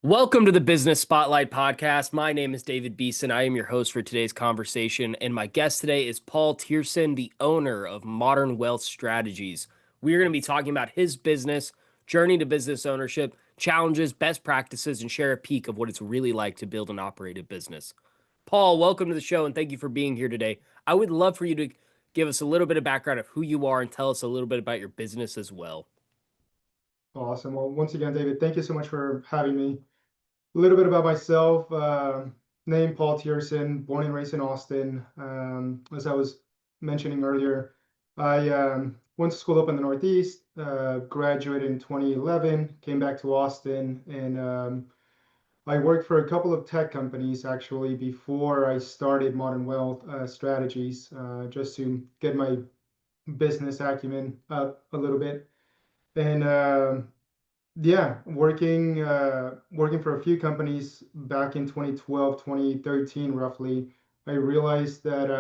Welcome to the Business Spotlight Podcast. My name is David Beeson. I am your host for today's conversation, and my guest today is Paul Tearson, the owner of Modern Wealth Strategies. We are going to be talking about his business, journey to business ownership, challenges, best practices, and share a peek of what it's really like to build and operate a business. Paul, welcome to the show, and thank you for being here today. I would love for you to give us a little bit of background of who you are and tell us a little bit about your business as well. Awesome. Well, once again, David, thank you so much for having me. A little bit about myself. Name Paul Tearson, born and raised in Austin. As I was mentioning earlier, I went to school up in the Northeast, graduated in 2011, came back to Austin, and I worked for a couple of tech companies actually before I started Modern Wealth Strategies, just to get my business acumen up a little bit. And yeah, working for a few companies back in 2012, 2013, roughly, I realized that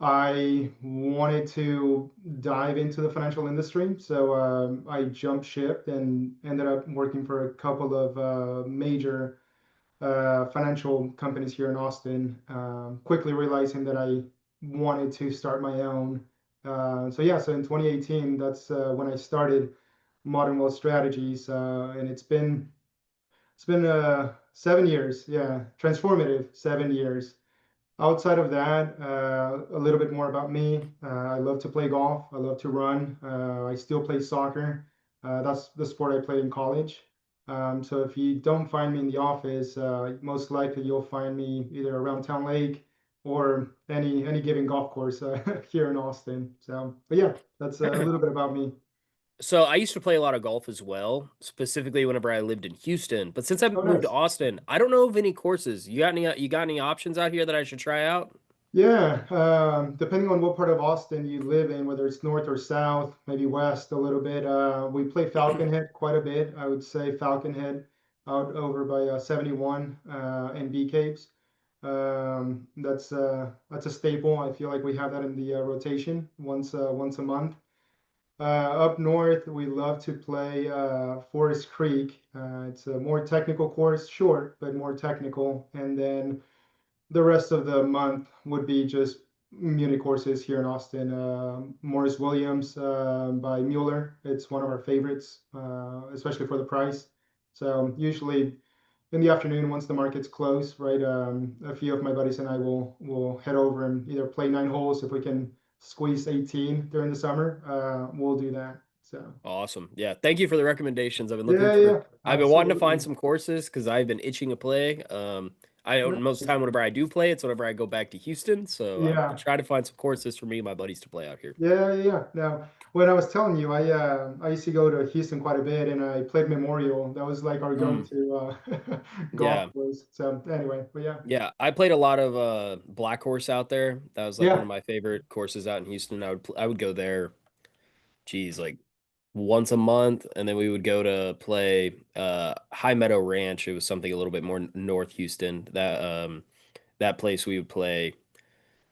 I wanted to dive into the financial industry. So I jumped ship and ended up working for a couple of major financial companies here in Austin, quickly realizing that I wanted to start my own. So in 2018, that's when I started Modern Wealth Strategies, and it's been 7 years, yeah, transformative 7 years. Outside of that, a little bit more about me. I love to play golf. I love to run. I still play soccer. That's the sport I played in college. So if you don't find me in the office, most likely you'll find me either around Town Lake or any given golf course here in Austin. But yeah, that's a little bit about me. So I used to play a lot of golf as well, specifically whenever I lived in Houston. But since Oh, I've moved to nice. Austin, I don't know of any courses. You got any options out here that I should try out? Yeah, depending on what part of Austin you live in, whether it's north or south, maybe west a little bit. We play Falcon Head quite a bit. I would say Falcon Head out over by 71 and Bee Caves. That's a staple. I feel like we have that in the rotation once a month. Up north, we love to play Forest Creek. It's a more technical course, short but more technical, and then the rest of the month would be just Munich courses here in Austin. Morris Williams by Mueller. It's one of our favorites, especially for the price. So usually in the afternoon, once the market's closed, right, a few of my buddies and I will head over and either play 9 holes if we can squeeze 18 during the summer. We'll do that. So Awesome. Yeah. Thank you for the recommendations. yeah, yeah, yeah, I've been wanting to find absolutely. some courses because I've been itching to play. I don't most of the time whenever I do play, it's whenever I go back to Houston. So I'm Yeah. trying to find some courses for me and my buddies to play out here. Yeah, yeah, yeah. Now, when I was telling you, I used to go to Houston quite a bit, and I played Memorial. That was like our Mm, go-to golf yeah. course. So anyway, but yeah, Yeah, I played a lot of Black Horse out there. That was like one of yeah, my favorite courses out in Houston. I would go there, geez, like once a month, and then we would go to play High Meadow Ranch. It was something a little bit more North Houston. That place we would play.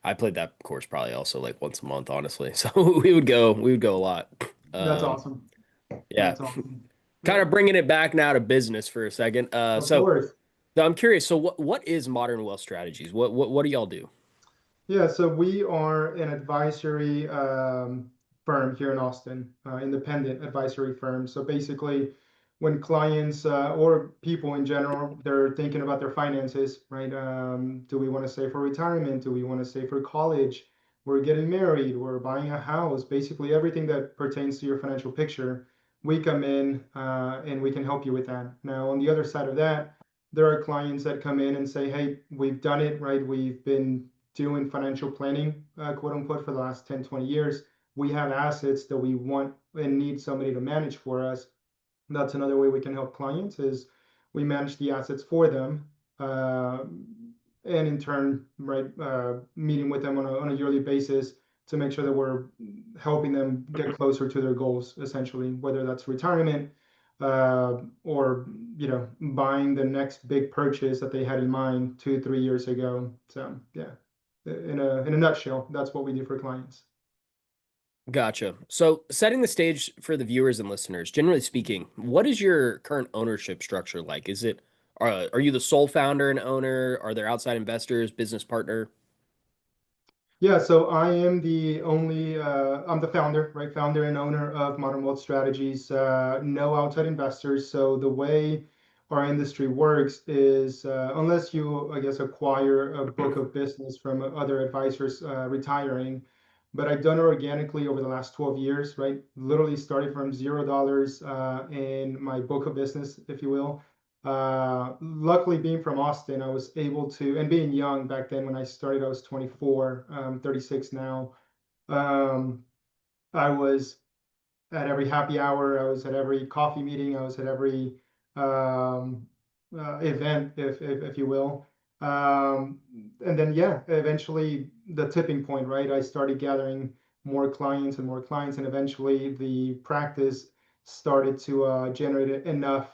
I played that course probably also like once a month, honestly. So we would go a lot. that's Um, awesome. yeah, That's awesome. kind Yeah, of bringing it back now to business for a second. of course. So I'm curious. So what is Modern Wealth Strategies? What do y'all do? Yeah, so we are an advisory firm here in Austin, independent advisory firm. So basically, when clients or people in general, they're thinking about their finances, right? Do we want to save for retirement? Do we want to save for college? We're getting married, we're buying a house, basically everything that pertains to your financial picture. We come in and we can help you with that. Now, on the other side of that, there are clients that come in and say, hey, we've done it, right? We've been doing financial planning, quote unquote, for the last 10, 20 years. We have assets that we want and need somebody to manage for us. That's another way we can help clients is we manage the assets for them. Uh, and in turn, right, meeting with them on a yearly basis to make sure that we're helping them get closer to their goals, essentially, whether that's retirement or buying the next big purchase that they had in mind 2, 3 years ago. So yeah, in a nutshell, that's what we do for clients. Gotcha. So, setting the stage for the viewers and listeners, generally speaking, what is your current ownership structure like? Are you the sole founder and owner? Are there outside investors, business partner? Yeah, so I am I'm the founder, right? Founder and owner of Modern Wealth Strategies. No outside investors. So the way our industry works is unless you, I guess, acquire a book of business from other advisors retiring, but I've done it organically over the last 12 years, right? Literally started from $0 in my book of business, if you will. Luckily, being from Austin, I was able to, and being young back then when I started, I was 24, 36 now. Um, I was at every happy hour. I was at every coffee meeting. I was at every um, event, if you will. Um, and then, yeah, eventually the tipping point, right? I started gathering more clients and more clients, and eventually the practice started to generate enough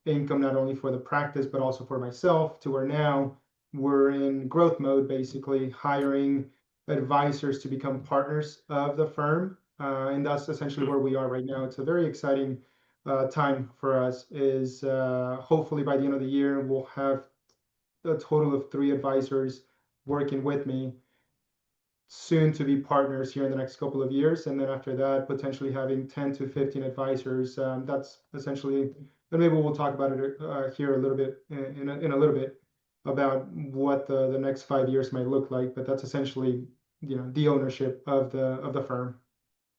income, not only for the practice, but also for myself, to where now we're in growth mode, basically hiring advisors to become partners of the firm. And that's essentially where we are right now. It's a very exciting time for us. Is hopefully by the end of the year we'll have a total of 3 advisors working with me, soon to be partners here in the next couple of years, and then after that potentially having 10 to 15 advisors. That's essentially, and maybe we'll talk about it here a little bit in a little bit about what the next 5 years might look like. But that's essentially, the ownership of the firm.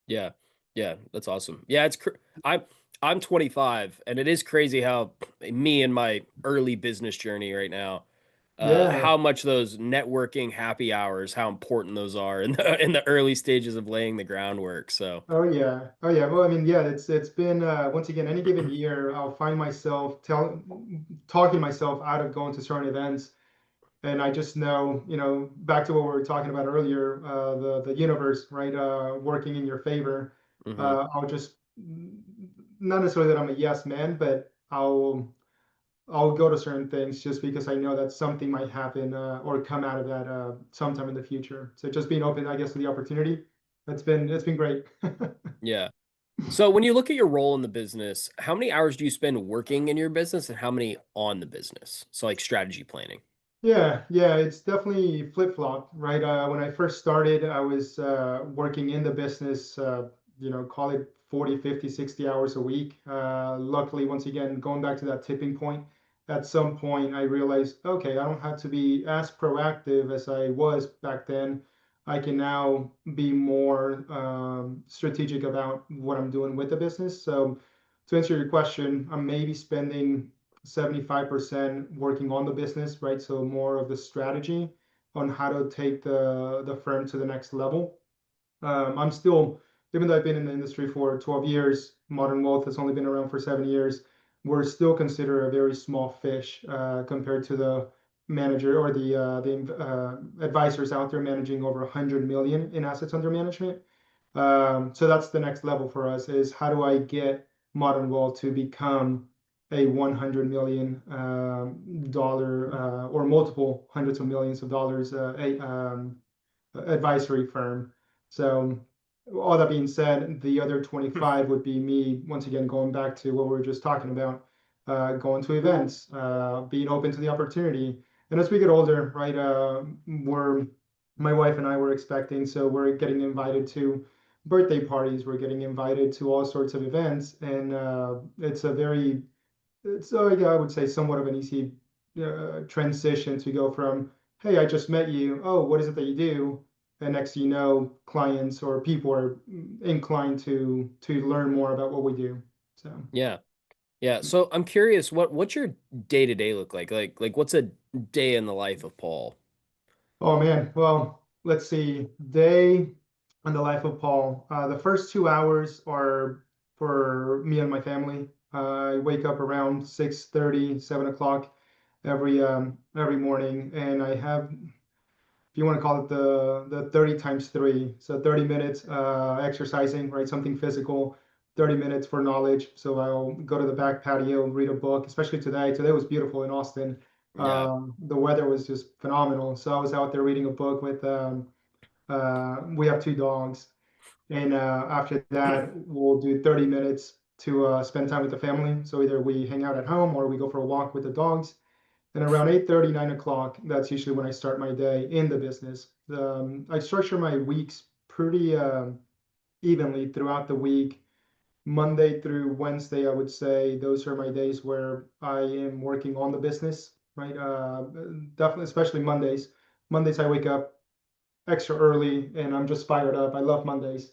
Yeah. Yeah, that's awesome. Yeah, I'm I'm 25 and it is crazy how me and my early business journey right now, Yeah. how much those networking happy hours, how important those are in the early stages of laying the groundwork. So, Oh yeah. Oh yeah. Well, I mean, yeah, it's been once again, any given year, I'll find myself talking myself out of going to certain events, and I just know, back to what we were talking about earlier, the universe, right, working in your favor. mhm. I'll just, not necessarily that I'm a yes man, but I'll go to certain things just because I know that something might happen or come out of that sometime in the future. So just being open, I guess, to the opportunity. It's been great. Yeah. So when you look at your role in the business, how many hours do you spend working in your business and how many on the business? So like strategy planning. Yeah, yeah, it's definitely flip-flop, right? When I first started, I was working in the business, call it 40, 50, 60 hours a week. Luckily, once again, going back to that tipping point, at some point I realized, okay, I don't have to be as proactive as I was back then. I can now be more strategic about what I'm doing with the business. So to answer your question, I'm maybe spending 75% working on the business, right? So more of the strategy on how to take the firm to the next level. I'm still, even though I've been in the industry for 12 years, Modern Wealth has only been around for 7 years. We're still considered a very small fish compared to the manager or the advisors out there managing over 100 million in assets under management. So that's the next level for us, is how do I get Modern Wealth to become a 100 million dollar or multiple hundreds of millions of dollars advisory firm. So all that being said, the other 25 would be me, once again, going back to what we were just talking about, going to events, being open to the opportunity. And as we get older, right, my wife and I were expecting, so we're getting invited to birthday parties, we're getting invited to all sorts of events. And yeah, I would say somewhat of an easy transition to go from, hey, I just met you. Oh, what is it that you do? And next thing you know, clients or people are inclined to learn more about what we do. So, Yeah. Yeah. So I'm curious, what's your day to day look like? Like what's a day in the life of Paul? oh man, well, let's see. Day in the life of Paul. The first 2 hours are for me and my family. I wake up around 6:30, 7 o'clock every morning, and I have, if you want to call it, the 30 times 3. So 30 minutes exercising, right? Something physical, 30 minutes for knowledge. So I'll go to the back patio, read a book, especially today. Today was beautiful in Austin. Yeah. The weather was just phenomenal. So I was out there reading a book with, we have 2 dogs. And after that, we'll do 30 minutes to spend time with the family. So either we hang out at home or we go for a walk with the dogs. And around 8:30, 9 o'clock, that's usually when I start my day in the business. I structure my weeks pretty evenly throughout the week. Monday through Wednesday, I would say those are my days where I am working on the business, right? Definitely, especially Mondays. Mondays, I wake up extra early and I'm just fired up. I love Mondays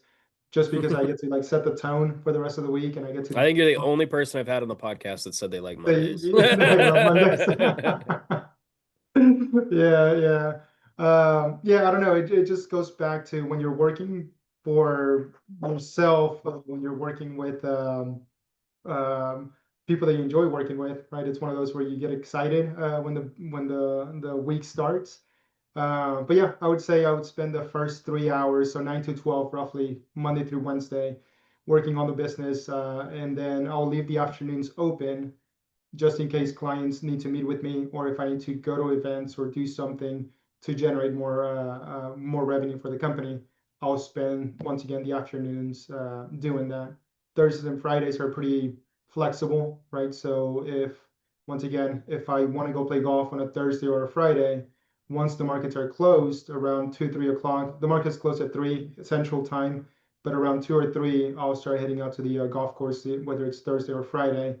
just because I get to like set the tone for the rest of the week and I get I to think you're the only person I've had on the podcast that said they like Mondays. they love Mondays. Yeah, yeah. Yeah, I don't know. It just goes back to when you're working for yourself, when you're working with um, people that you enjoy working with, right? It's one of those where you get excited when the week starts. But yeah, I would say I would spend the first 3 hours, so 9 to 12, roughly Monday through Wednesday, working on the business, and then I'll leave the afternoons open just in case clients need to meet with me or if I need to go to events or do something to generate more revenue for the company. I'll spend once again the afternoons doing that. Thursdays and Fridays are pretty flexible, right? So if once again, if I want to go play golf on a Thursday or a Friday, once the markets are closed around 2, 3 o'clock, the market's closed at 3 Central Time, but around 2 or 3, I'll start heading out to the golf course, whether it's Thursday or Friday,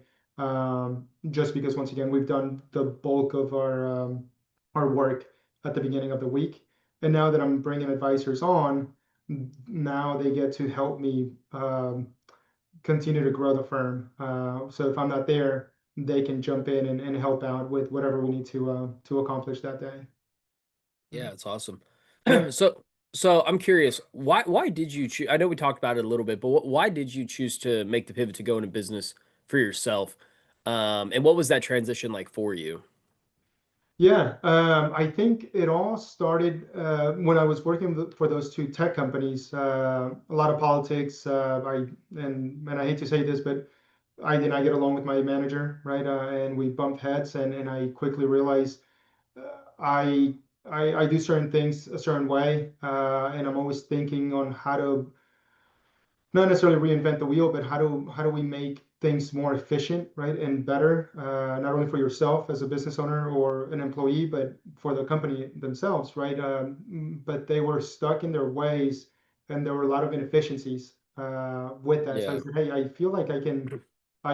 just because once again we've done the bulk of our work at the beginning of the week, and now that I'm bringing advisors on, now they get to help me continue to grow the firm. So if I'm not there, they can jump in and help out with whatever we need to accomplish that day. Yeah, it's awesome. Yeah. So I'm curious, why did you choose? I know we talked about it a little bit, but why did you choose to make the pivot to go into business for yourself? And what was that transition like for you? Yeah, I think it all started when I was working for those two tech companies. A lot of politics. I hate to say this, but I did not get along with my manager, right? And we bumped heads, and I quickly realized uh, I, I do certain things a certain way, and I'm always thinking on how to not necessarily reinvent the wheel, but how do we make things more efficient, right, and better, not only for yourself as a business owner or an employee, but for the company themselves, right? But they were stuck in their ways, and there were a lot of inefficiencies with that. So I Yeah, said, hey, I feel like I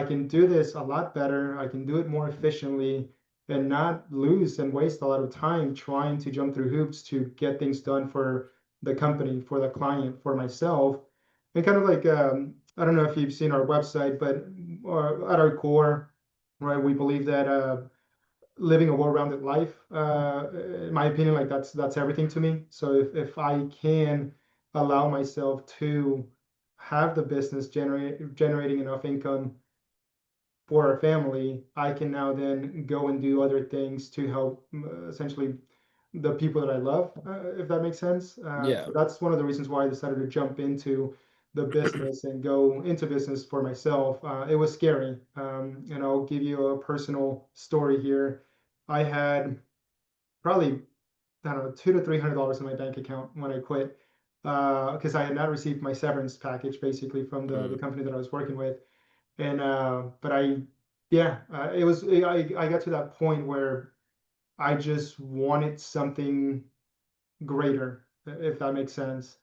can do this a lot better. I can do it more efficiently and not lose and waste a lot of time trying to jump through hoops to get things done for the company, for the client, for myself. And kind of like, I don't know if you've seen our website, but at our core, right, we believe that living a well-rounded life, in my opinion, like that's everything to me. So if I can allow myself to have the business generating enough income for our family, I can now then go and do other things to help essentially the people that I love, if that makes sense. yeah, So that's one of the reasons why I decided to jump into the business and go into business for myself. It was scary. And I'll give you a personal story here. I had probably, I don't know, $200 to $300 in my bank account when I quit because I had not received my severance package basically from the mm, company that I was working with. And but yeah, I got to that point where I just wanted something greater, if that makes sense.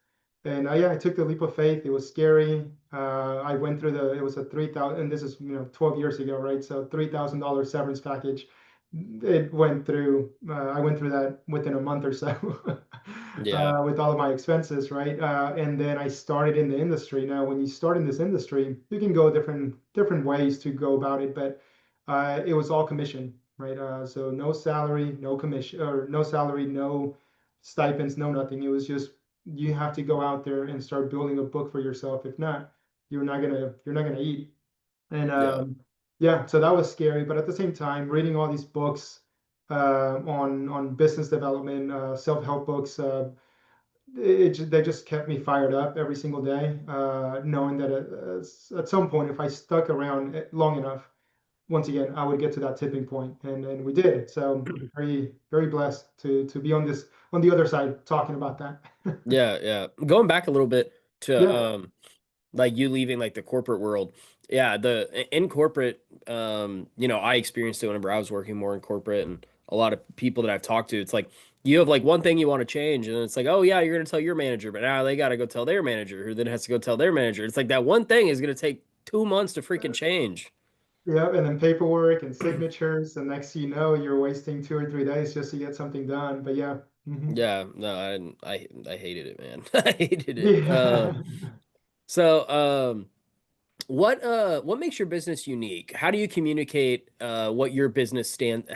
And yeah, I took the leap of faith. It was scary. I went through it was a 3,000, and this is 12 years ago, right? So $3,000 severance package. I went through that within a month or so, yeah, with all of my expenses, right? And then I started in the industry. Now, when you start in this industry, you can go different ways to go about it, but it was all commission, right? So no salary, no commission, or no salary, no stipends, no nothing. It was just you have to go out there and start building a book for yourself. If not, you're not gonna eat. And yeah, yeah, so that was scary. But at the same time, reading all these books on business development, self-help books, they just kept me fired up every single day, knowing that at some point, if I stuck around long enough, once again, I would get to that tipping point, and we did. So very, very blessed to be on the other side talking about that. yeah, yeah. Going back a little bit. to Yeah, like you leaving like the corporate world. Yeah, the in corporate, I experienced it whenever I was working more in corporate, and a lot of people that I've talked to, it's like you have like one thing you want to change, and it's like, oh yeah, you're gonna tell your manager, but now they gotta go tell their manager, who then has to go tell their manager. It's like that one thing is gonna take 2 months to freaking change. yeah, and then paperwork and signatures, and next thing you know, you're wasting 2 or 3 days just to get something done. But yeah. Yeah, no, I hated it, man. I hated it. Yeah. What makes your business unique? How do you communicate how your business stands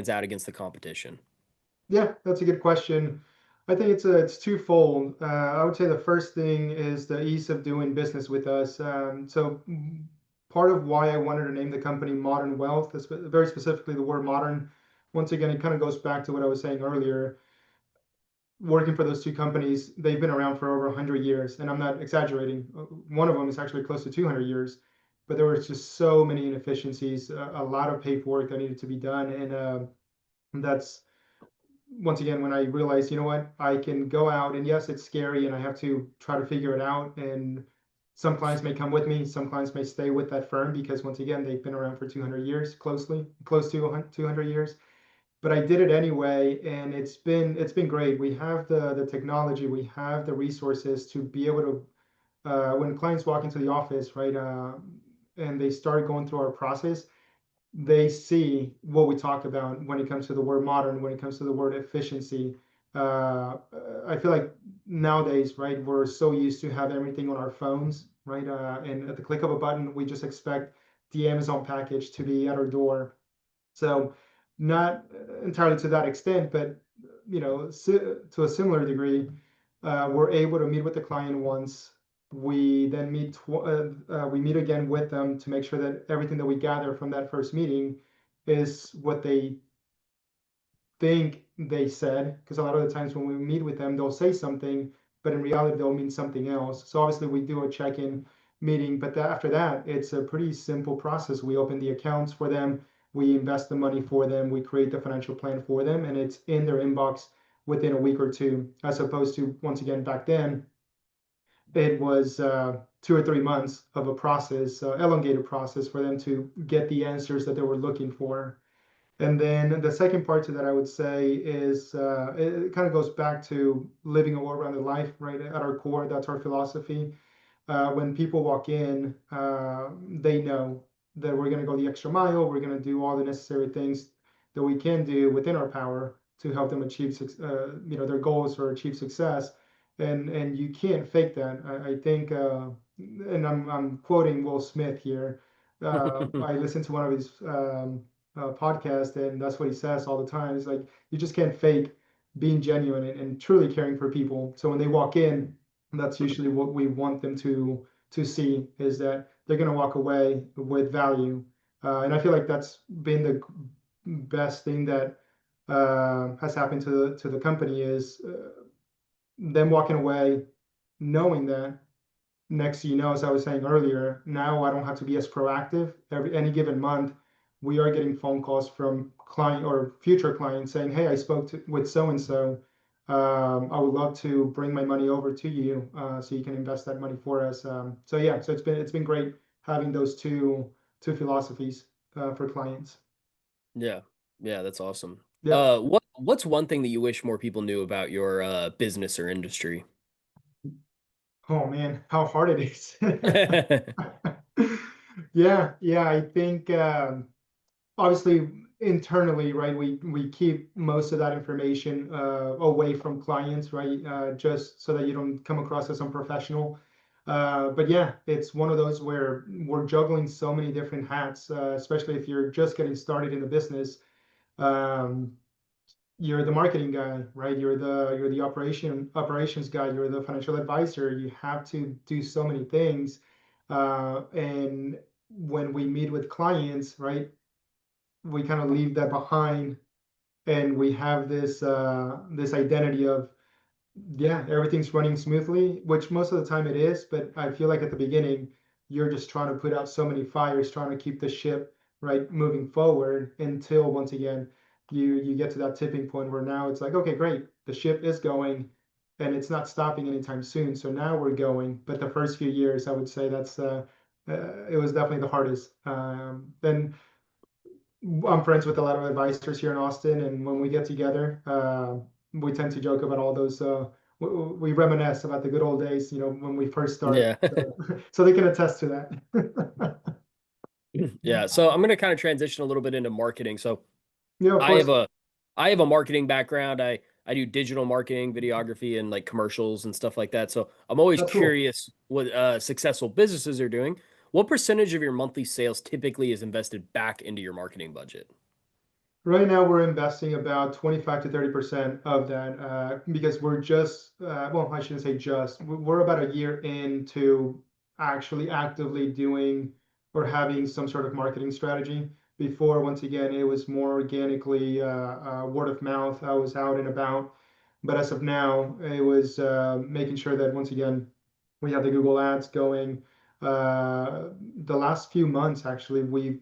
out against the competition? Yeah, that's a good question. I think it's twofold. I would say the first thing is the ease of doing business with us. Part of why I wanted to name the company Modern Wealth is very specifically the word modern. Once again, it kind of goes back to what I was saying earlier. Working for those two companies, they've been around for over 100 years, and I'm not exaggerating. One of them is actually close to 200 years, but there was just so many inefficiencies, a lot of paperwork that needed to be done, and that's once again when I realized, you know what, I can go out, and yes, it's scary, and I have to try to figure it out. And some clients may come with me, some clients may stay with that firm because once again, they've been around for 200 years, close to 200 years. But I did it anyway, and it's been great. We have the technology, we have the resources to be able to when clients walk into the office, right, and they start going through our process, they see what we talk about when it comes to the word modern, when it comes to the word efficiency. Uh, I feel like nowadays, right, we're so used to have everything on our phones, right, and at the click of a button, we just expect the Amazon package to be at our door. So not entirely to that extent, but to a similar degree, we're able to meet with the client once. We then we meet again with them to make sure that everything that we gather from that first meeting is what they think they said, because a lot of the times when we meet with them, they'll say something, but in reality, they'll mean something else. So obviously, we do a check-in meeting, but after that, it's a pretty simple process. We open the accounts for them, we invest the money for them, we create the financial plan for them, and it's in their inbox within a week or two, as opposed to, once again, back then, it was 2 or 3 months of a process, elongated process for them to get the answers that they were looking for. And then the second part to that, I would say, is it kind of goes back to living a well-rounded life, right? At our core, that's our philosophy. When people walk in, they know that we're going to go the extra mile. We're going to do all the necessary things that we can do within our power to help them achieve, their goals or achieve success. And you can't fake that. I think, and I'm quoting Will Smith here. I listened to one of his podcasts, and that's what he says all the time. It's like you just can't fake being genuine and truly caring for people. So when they walk in, that's usually what we want them to see, is that they're going to walk away with value. And I feel like that's been the best thing that has happened to the company, is them walking away knowing that next thing you know, as I was saying earlier, now I don't have to be as proactive. Any given month, we are getting phone calls from client or future clients saying, "Hey, I spoke with so and so. I would love to bring my money over to you, so you can invest that money for us." So yeah, so it's been great having those two philosophies for clients. Yeah. Yeah, that's awesome. Yep. What's one thing that you wish more people knew about your business or industry? Oh man, how hard it is. Yeah. I think. Obviously internally, right, we keep most of that information away from clients, right, just so that you don't come across as unprofessional. But yeah, it's one of those where we're juggling so many different hats, especially if you're just getting started in the business. um, you're the marketing guy, right, you're the operations guy, you're the financial advisor. You have to do so many things, and when we meet with clients, right, we kind of leave that behind, and we have this identity of, yeah, everything's running smoothly, which most of the time it is. But I feel like at the beginning, you're just trying to put out so many fires, trying to keep the ship right moving forward, until once again you get to that tipping point where now it's like, okay, great, the ship is going, and it's not stopping anytime soon. So now we're going, but the first few years, I would say it was definitely the hardest. Then I'm friends with a lot of advisors here in Austin, and when we get together, we tend to joke about all those. We reminisce about the good old days, when we first started. Yeah. So they can attest to that. Yeah, Yeah. So I'm going to kind of transition a little bit into marketing. So yeah, of I have course. a I have a marketing background. I do digital marketing, videography, and like commercials and stuff like that. So I'm always That's cool. curious what successful businesses are doing. What percentage of your monthly sales typically is invested back into your marketing budget? Right now, we're investing about 25 to 30% of that because we're just, well, I shouldn't say just, we're about a year into actually actively doing or having some sort of marketing strategy. Before, once again, it was more organically word of mouth. I was out and about. But as of now, it was making sure that, once again, we have the Google Ads going. The last few months, actually, we've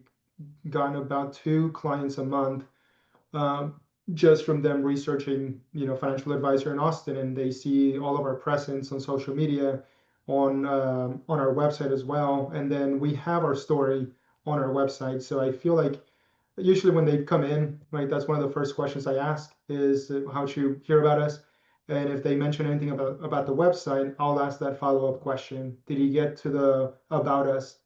gotten about 2 clients a month um, just from them researching, financial advisor in Austin, and they see all of our presence on social media, on our website as well, and then we have our story on our website. So I feel like usually when they come in, right, that's one of the first questions I ask is how'd you hear about us? And if they mention anything about the website, I'll ask that follow-up question. Did you get to the about us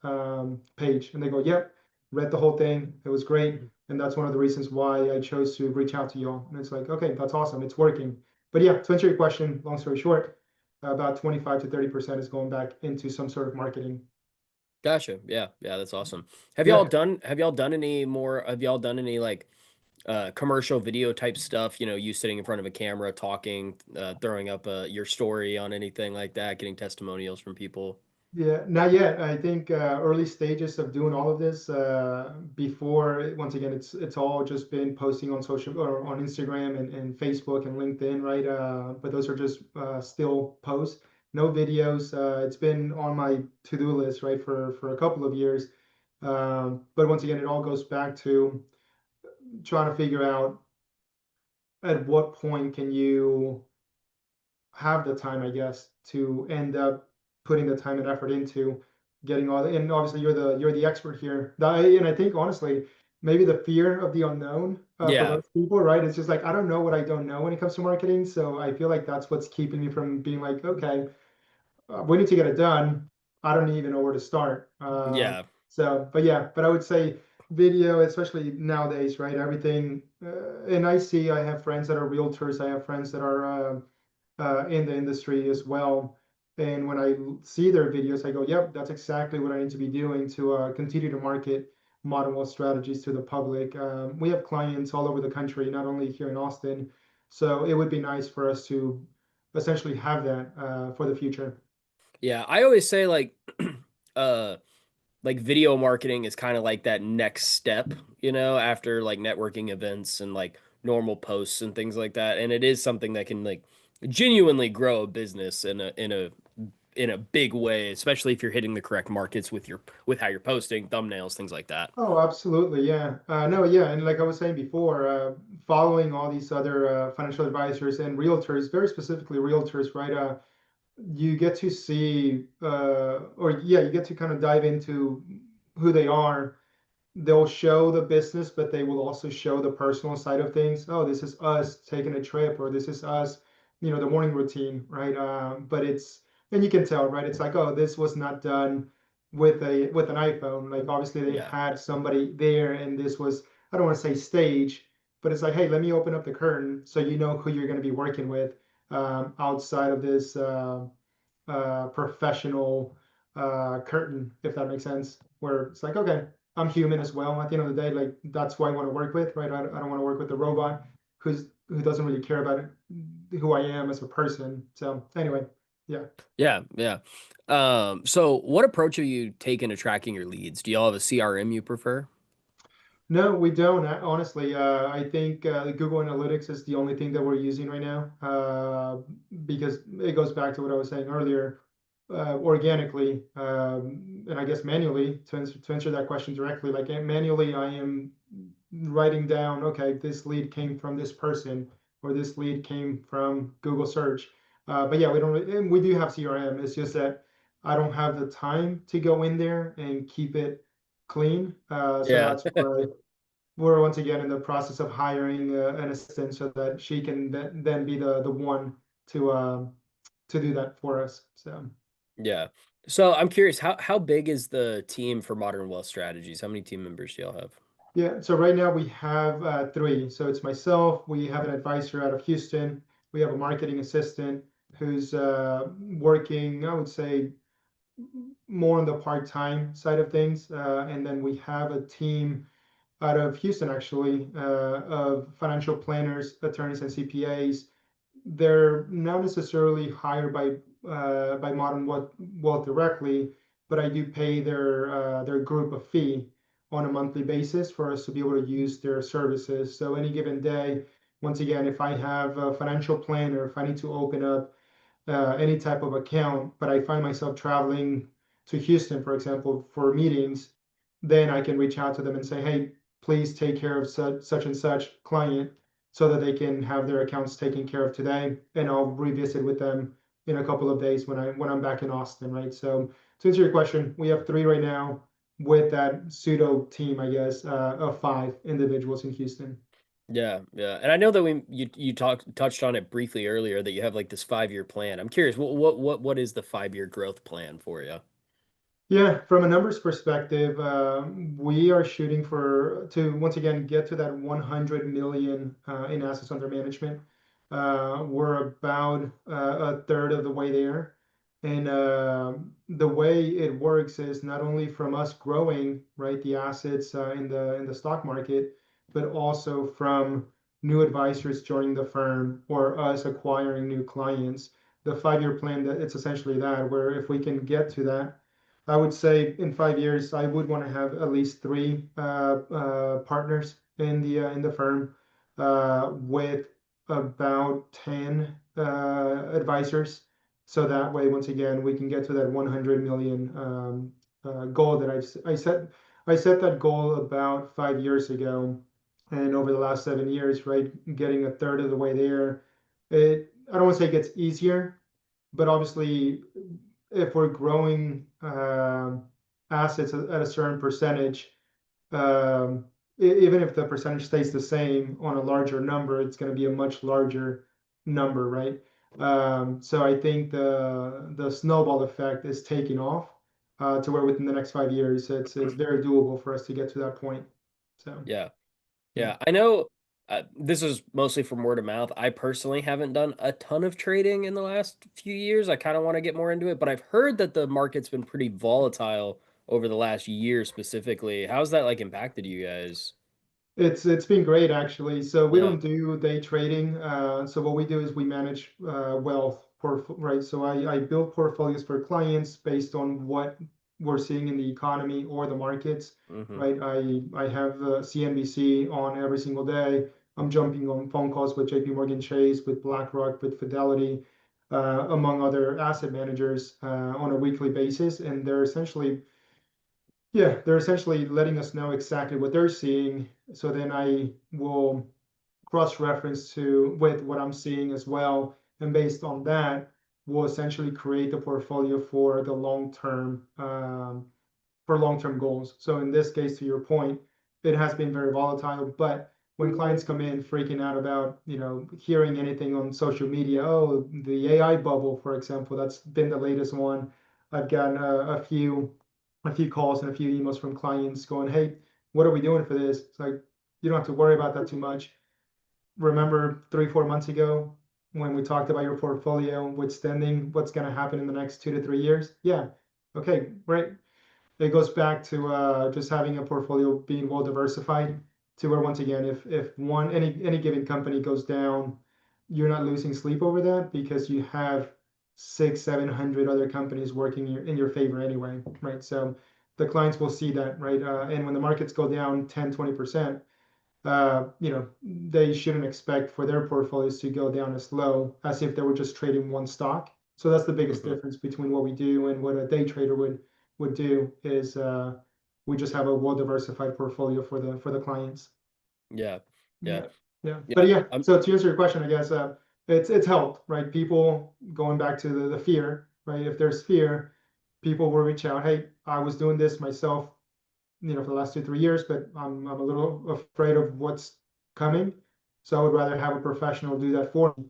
page? And they go, yep, read the whole thing. It was great. And that's one of the reasons why I chose to reach out to you all. And it's like, okay, that's awesome. It's working. But yeah, to answer your question, long story short, about 25 to 30% is going back into some sort of marketing. Gotcha. Yeah. Yeah, that's awesome. Yeah. Have y'all done any like commercial video type stuff, you sitting in front of a camera talking, throwing up your story on anything like that, getting testimonials from people? Yeah, not yet. I think early stages of doing all of this. Before, once again, it's all just been posting on social or on Instagram and Facebook and LinkedIn, right? But those are just still posts, no videos. It's been on my to-do list, right, for a couple of years. But once again, it all goes back to trying to figure out at what point can you have the time, I guess, to end up putting the time and effort into getting all the, and obviously you're the expert here. And I think honestly, maybe the fear of the unknown for Yeah. most people, right? It's just like I don't know what I don't know when it comes to marketing. So I feel like that's what's keeping me from being like, okay, we need to get it done. I don't even know where to start. Yeah. But yeah, but I would say video, especially nowadays, right? Everything, and I have friends that are realtors. I have friends that are in the industry as well. And when I see their videos, I go, yep, that's exactly what I need to be doing to continue to market modern wealth strategies to the public. We have clients all over the country, not only here in Austin. So it would be nice for us to essentially have that for the future. Yeah. I always say uh, like video marketing is kind of like that next step, after like networking events and like normal posts and things like that. And it is something that can like genuinely grow a business in a big way, especially if you're hitting the correct markets with how you're posting, thumbnails, things like that. Oh, absolutely. Yeah. No, yeah. And like I was saying before, following all these other financial advisors and realtors, very specifically realtors, right? You get to see, or yeah, you get to kind of dive into who they are. They'll show the business, but they will also show the personal side of things. Oh, this is us taking a trip, or this is us, the morning routine, right? But and you can tell, right? It's like, oh, this was not done with an iPhone. Like obviously they Yeah. had somebody there, and this was, I don't want to say stage, but it's like, hey, let me open up the curtain so you know who you're going to be working with outside of this professional curtain, if that makes sense, where it's like, okay, I'm human as well. At the end of the day, like that's who I want to work with, right? I don't want to work with a robot who doesn't really care about it, who I am as a person. So anyway, yeah. Yeah, yeah. So what approach have you taken to tracking your leads? Do y'all have a CRM you prefer? No, we don't. Honestly, I think Google Analytics is the only thing that we're using right now because it goes back to what I was saying earlier. Organically, and I guess manually, to answer that question directly, like manually, I am writing down, okay, this lead came from this person or this lead came from Google search. But yeah, we don't really, and we do have CRM. It's just that I don't have the time to go in there and keep it clean. So Yeah. that's why we're once again in the process of hiring an assistant so that she can then be the one to do that for us. So Yeah. So I'm curious, how big is the team for Modern Wealth Strategies? How many team members do y'all have? yeah, so right now we have three. So it's myself. We have an advisor out of Houston. We have a marketing assistant who's working, I would say, more on the part-time side of things. And then we have a team out of Houston, actually, of financial planners, attorneys, and CPAs. They're not necessarily hired by Modern Wealth directly, but I do pay their group a fee on a monthly basis for us to be able to use their services. So any given day, once again, if I have a financial planner, if I need to open up any type of account, but I find myself traveling to Houston, for example, for meetings, then I can reach out to them and say, hey, please take care of such and such client so that they can have their accounts taken care of today. And I'll revisit with them in a couple of days when I'm back in Austin, right? So to answer your question, we have three right now with that pseudo team, I guess, of five individuals in Houston. Yeah, yeah. And I know that you touched on it briefly earlier that you have like this 5-year plan. I'm curious, what is the 5-year growth plan for you? Yeah, from a numbers perspective, we are shooting to once again get to that 100 million in assets under management. We're about a third of the way there, and the way it works is not only from us growing, right, the assets in the stock market, but also from new advisors joining the firm or us acquiring new clients. The 5-year plan, that it's essentially that, where if we can get to that. I would say in 5 years, I would want to have at least three partners in the firm with about 10 advisors. So that way, once again, we can get to that 100 million goal that I set. I set that goal about 5 years ago, and over the last 7 years, right, getting a third of the way there. I don't want to say it gets easier, but obviously if we're growing assets at a certain percentage, um, even if the percentage stays the same on a larger number, it's going to be a much larger number, right? So I think the snowball effect is taking off to where within the next 5 years, it's very doable for us to get to that point. So Yeah. yeah. Yeah, I know this is mostly from word of mouth. I personally haven't done a ton of trading in the last few years. I kind of want to get more into it, but I've heard that the market's been pretty volatile over the last year specifically. How's that like impacted you guys? It's been great actually. So we Yeah. don't do day trading. So what we do is we manage wealth, right? So I build portfolios for clients based on what we're seeing in the economy or the markets, Hmm. right? I have CNBC on every single day. I'm jumping on phone calls with JP Morgan Chase, with BlackRock, with Fidelity, among other asset managers on a weekly basis, and they're essentially letting us know exactly what they're seeing. So then I will cross-reference to with what I'm seeing as well, and based on that, we'll essentially create the portfolio for long-term goals. So in this case, to your point, it has been very volatile, but when clients come in freaking out about, hearing anything on social media, oh, the AI bubble, for example, that's been the latest one. I've gotten a few calls and a few emails from clients going, hey, what are we doing for this? It's like, you don't have to worry about that too much. Remember 3, 4 months ago when we talked about your portfolio withstanding what's going to happen in the next 2 to 3 years? Yeah. Okay, great. It goes back to just having a portfolio being well diversified to where once again, if any given company goes down, you're not losing sleep over that because you have 600, 700 other companies working in your favor anyway, right? So the clients will see that, right? And when the markets go down 10, 20%, they shouldn't expect for their portfolios to go down as low as if they were just trading one stock. So that's the biggest Hmm. difference between what we do and what a day trader would do is we just have a well diversified portfolio for the clients. Yeah. Yeah. Yeah, yeah. But Yeah. yeah, so to answer your question, I guess it's helped, right? People going back to the fear, right? If there's fear, people will reach out. Hey, I was doing this myself, for the last 2, 3 years, but I'm a little afraid of what's coming. So I would rather have a professional do that for me.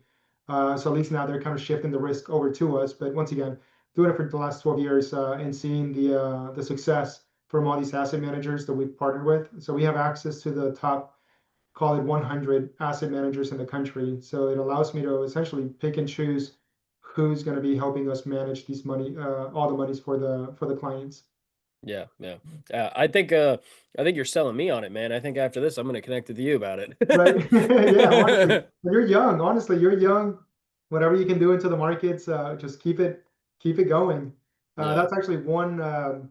So at least now they're kind of shifting the risk over to us. But once again, doing it for the last 12 years and seeing the success from all these asset managers that we've partnered with. So we have access to the top, call it 100 asset managers in the country. So it allows me to essentially pick and choose who's going to be helping us manage these money, all the monies for the clients. Yeah, yeah. I think you're selling me on it, man. I think after this I'm gonna connect with you about Right. Yeah, honestly, it. you're young. Honestly, you're young. Whatever you can do into the markets, just keep it going. Yeah, That's actually um,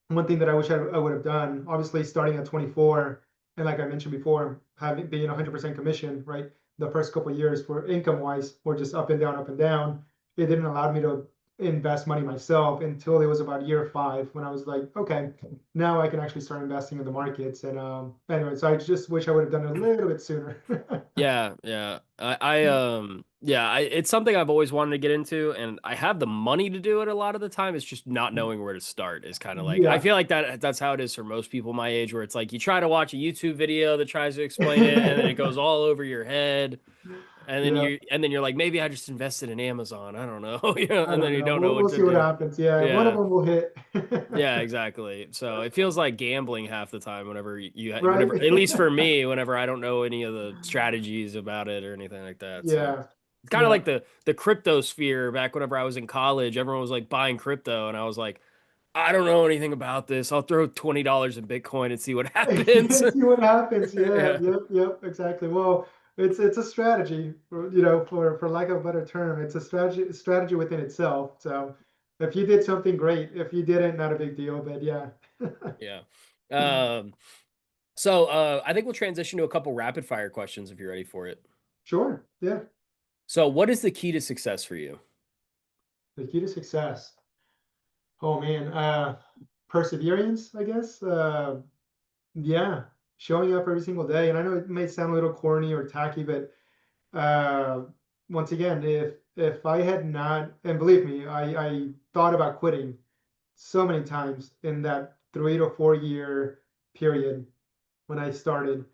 one thing that I wish I would have done. Obviously, starting at 24, and like I mentioned before, having being 100% commission, right? The first couple of years for income wise were just up and down, up and down. It didn't allow me to invest money myself until it was about year 5 when I was like, okay, now I can actually start investing in the markets. And anyway, so I just wish I would have done it a little bit sooner. yeah, yeah. Yeah. It's something I've always wanted to get into, and I have the money to do it a lot of the time. It's just not knowing where to start. Is kind of like I Yeah. feel like that's how it is for most people my age, where it's like you try to watch a YouTube video that tries to explain it, and then it goes all over your head. Yeah. And then you're like, maybe I just invested in Amazon. I don't know. I And then don't you know. don't know We'll what see to what do. happens. Yeah, one of Yeah. them will hit. Yeah, exactly. So it feels like gambling half the time Right. whenever, at least for me, whenever I don't know any of the strategies about it or anything like that. So Yeah. it's kind of Yeah. like the crypto sphere back whenever I was in college. Everyone was like buying crypto, and I was like, I don't know anything about this. I'll throw $20 in Bitcoin and see what happens. See what happens. Yeah. Yeah. Yep. Yep. Exactly. Well, it's a strategy, for lack of a better term, it's a strategy within itself. So if you did something great, if you didn't, not a big deal. But yeah. Yeah. Um, so I think we'll transition to a couple rapid fire questions if you're ready for it. Sure. Yeah. So, what is the key to success for you? The key to success. Oh man. Perseverance, I guess. Yeah. Showing up every single day. And I know it may sound a little corny or tacky, but uh, once again, if I had not, and believe me, I thought about quitting so many times in that 3 to 4 year period when I started.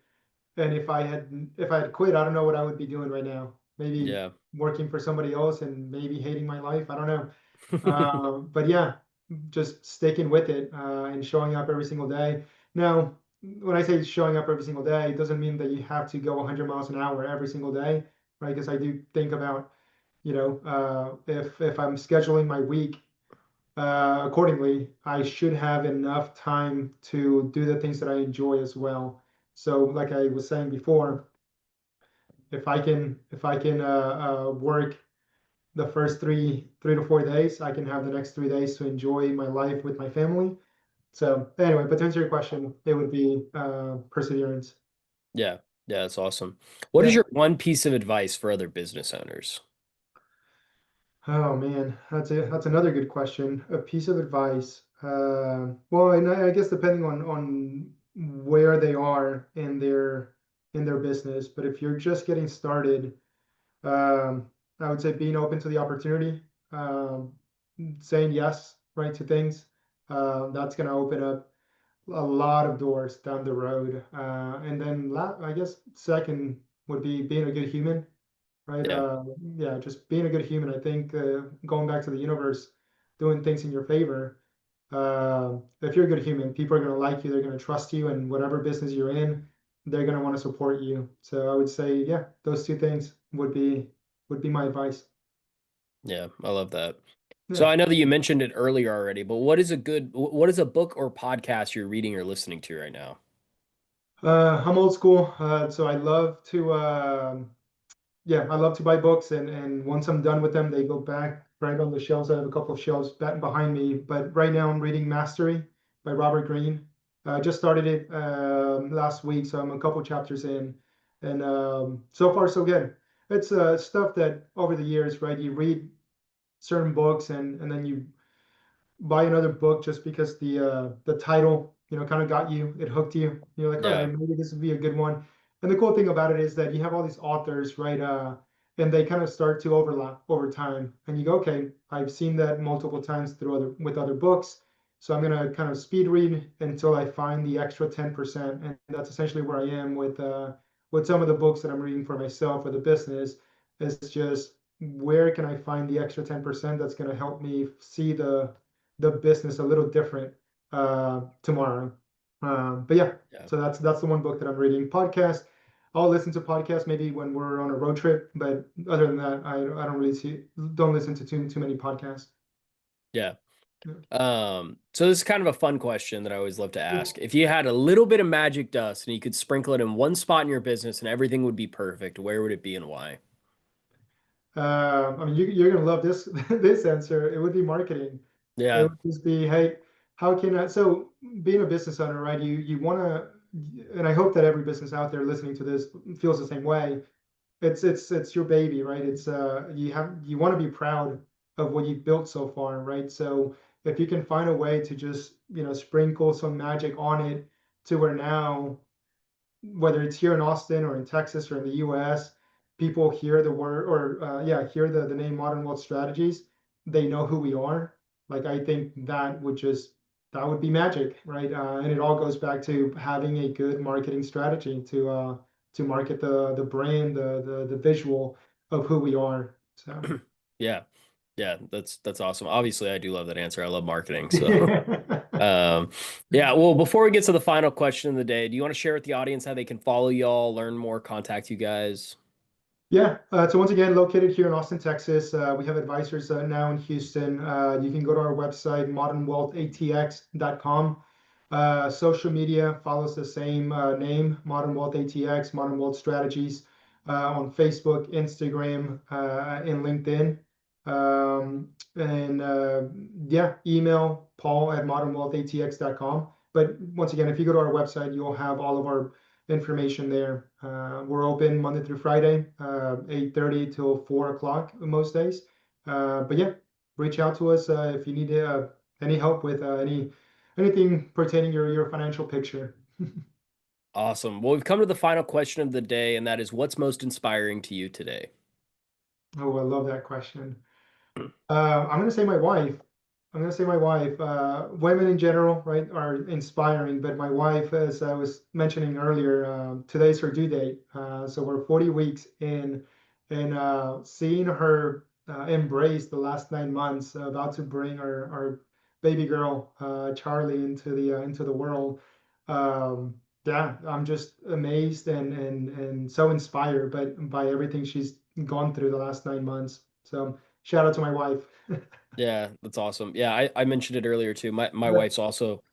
And if I had quit, I don't know what I would be doing right now. Maybe Yeah. working for somebody else and maybe hating my life. I don't know. But yeah, just sticking with it and showing up every single day. Now, when I say showing up every single day, it doesn't mean that you have to go 100 miles an hour every single day, right? Because I do think about, if I'm scheduling my week accordingly, I should have enough time to do the things that I enjoy as well. So, like I was saying before, if I can work the first three to 4 days, I can have the next 3 days to enjoy my life with my family. So anyway, but to answer your question, it would be perseverance. Yeah. Yeah, that's awesome. What is Yeah. your one piece of advice for other business owners? Oh man, that's another good question. A piece of advice. Well, and I guess depending on where they are in their business, but if you're just getting started, I would say being open to the opportunity, um, saying yes, right, to things. That's going to open up a lot of doors down the road. And then I guess second would be being a good human, right? Yeah. Yeah, just being a good human. I think going back to the universe, doing things in your favor. If you're a good human, people are going to like you. They're going to trust you, and whatever business you're in, they're going to want to support you. So I would say, yeah, those two things would be my advice. Yeah, I love that. So Yeah. I know that you mentioned it earlier already, but what is a book or podcast you're reading or listening to right now? I'm old school, so I love to yeah, I love to buy books, and once I'm done with them, they go back right on the shelves. I have a couple of shelves back behind me, but right now I'm reading Mastery by Robert Greene. I just started it last week, so I'm a couple chapters in, and so far so good. It's stuff that over the years, right? You read certain books, and then you buy another book just because the title, kind of got you, it hooked you. You're like, all right, Yeah. maybe this would be a good one. And the cool thing about it is that you have all these authors, right? And they kind of start to overlap over time. And you go, okay, I've seen that multiple times through other books. So I'm gonna kind of speed read until I find the extra 10%. And that's essentially where I am with some of the books that I'm reading for myself or the business. It's just where can I find the extra 10% that's gonna help me see the business a little different tomorrow. But yeah, Yeah. so that's the one book that I'm reading. Podcast, I'll listen to podcasts maybe when we're on a road trip, but other than that, I don't really don't listen to too many podcasts. Yeah. Yeah. So this is kind of a fun question that I always love to Yeah. ask. If you had a little bit of magic dust and you could sprinkle it in one spot in your business and everything would be perfect, where would it be and why? I mean, you're gonna love this this answer. It would be marketing. It Yeah. would just be, hey, how can I? So being a business owner, right? You want to, and I hope that every business out there listening to this feels the same way. It's your baby, right? It's you want to be proud of what you've built so far, right? So if you can find a way to just sprinkle some magic on it to where now, whether it's here in Austin or in Texas or in the US, people hear the word or hear the name Modern Wealth Strategies, they know who we are. Like I think that would be magic, right? And it all goes back to having a good marketing strategy to market the brand, the visual of who we are. So Yeah. Yeah, that's awesome. Obviously, I do love that answer. I love marketing. So, yeah. um, yeah, well, before we get to the final question of the day, do you want to share with the audience how they can follow y'all, learn more, contact you guys? Yeah, so once again, located here in Austin, Texas. We have advisors now in Houston. You can go to our website, modernwealthatx.com. Social media follows the same name, Modern Wealth ATX, Modern Wealth Strategies, on Facebook, Instagram, and LinkedIn. And yeah, email paul@modernwealthatx.com. But once again, if you go to our website, you'll have all of our information there. We're open Monday through Friday, 8:30 till 4 o'clock most days. But yeah, reach out to us if you need any help with anything pertaining your financial picture. Awesome. Well, we've come to the final question of the day, and that is what's most inspiring to you today? Oh, I love that question. I'm gonna say my wife. I'm gonna say my wife. Women in general, right, are inspiring, but my wife, as I was mentioning earlier, today's her due date. So we're 40 weeks in, and seeing her embrace the last 9 months, about to bring our baby girl, Charlie, into the world. Um, yeah, I'm just amazed and so inspired, but by everything she's gone through the last 9 months. So shout out to my wife. Yeah, that's awesome. Yeah, I mentioned it earlier too. My Yeah. wife's also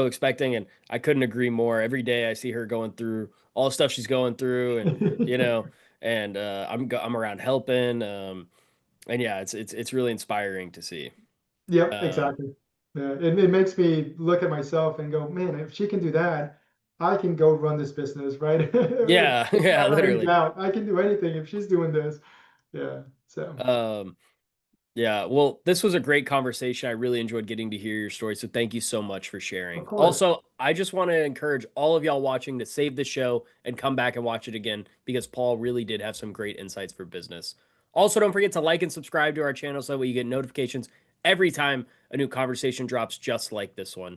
expecting, and I couldn't agree more. Every day I see her going through all the stuff she's going through, and you know, and I'm around helping. And yeah, it's really inspiring to see. Yep, Um, exactly. Yeah, it makes me look at myself and go, man, if she can do that, I can go run this business, right? yeah, yeah, Not any literally. doubt. I can do anything if she's doing this. Yeah. So, Um, Yeah, well, this was a great conversation. I really enjoyed getting to hear your story. So thank you so much for of sharing. course, Also, I just want to encourage all of y'all watching to save the show and come back and watch it again because Paul really did have some great insights for business. Also, don't forget to like and subscribe to our channel so that way you get notifications every time a new conversation drops just like this one.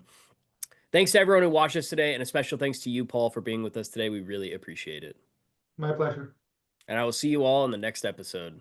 Thanks to everyone who watched us today, and a special thanks to you, Paul, for being with us today. We really appreciate it. my pleasure. And I will see you all in the next episode.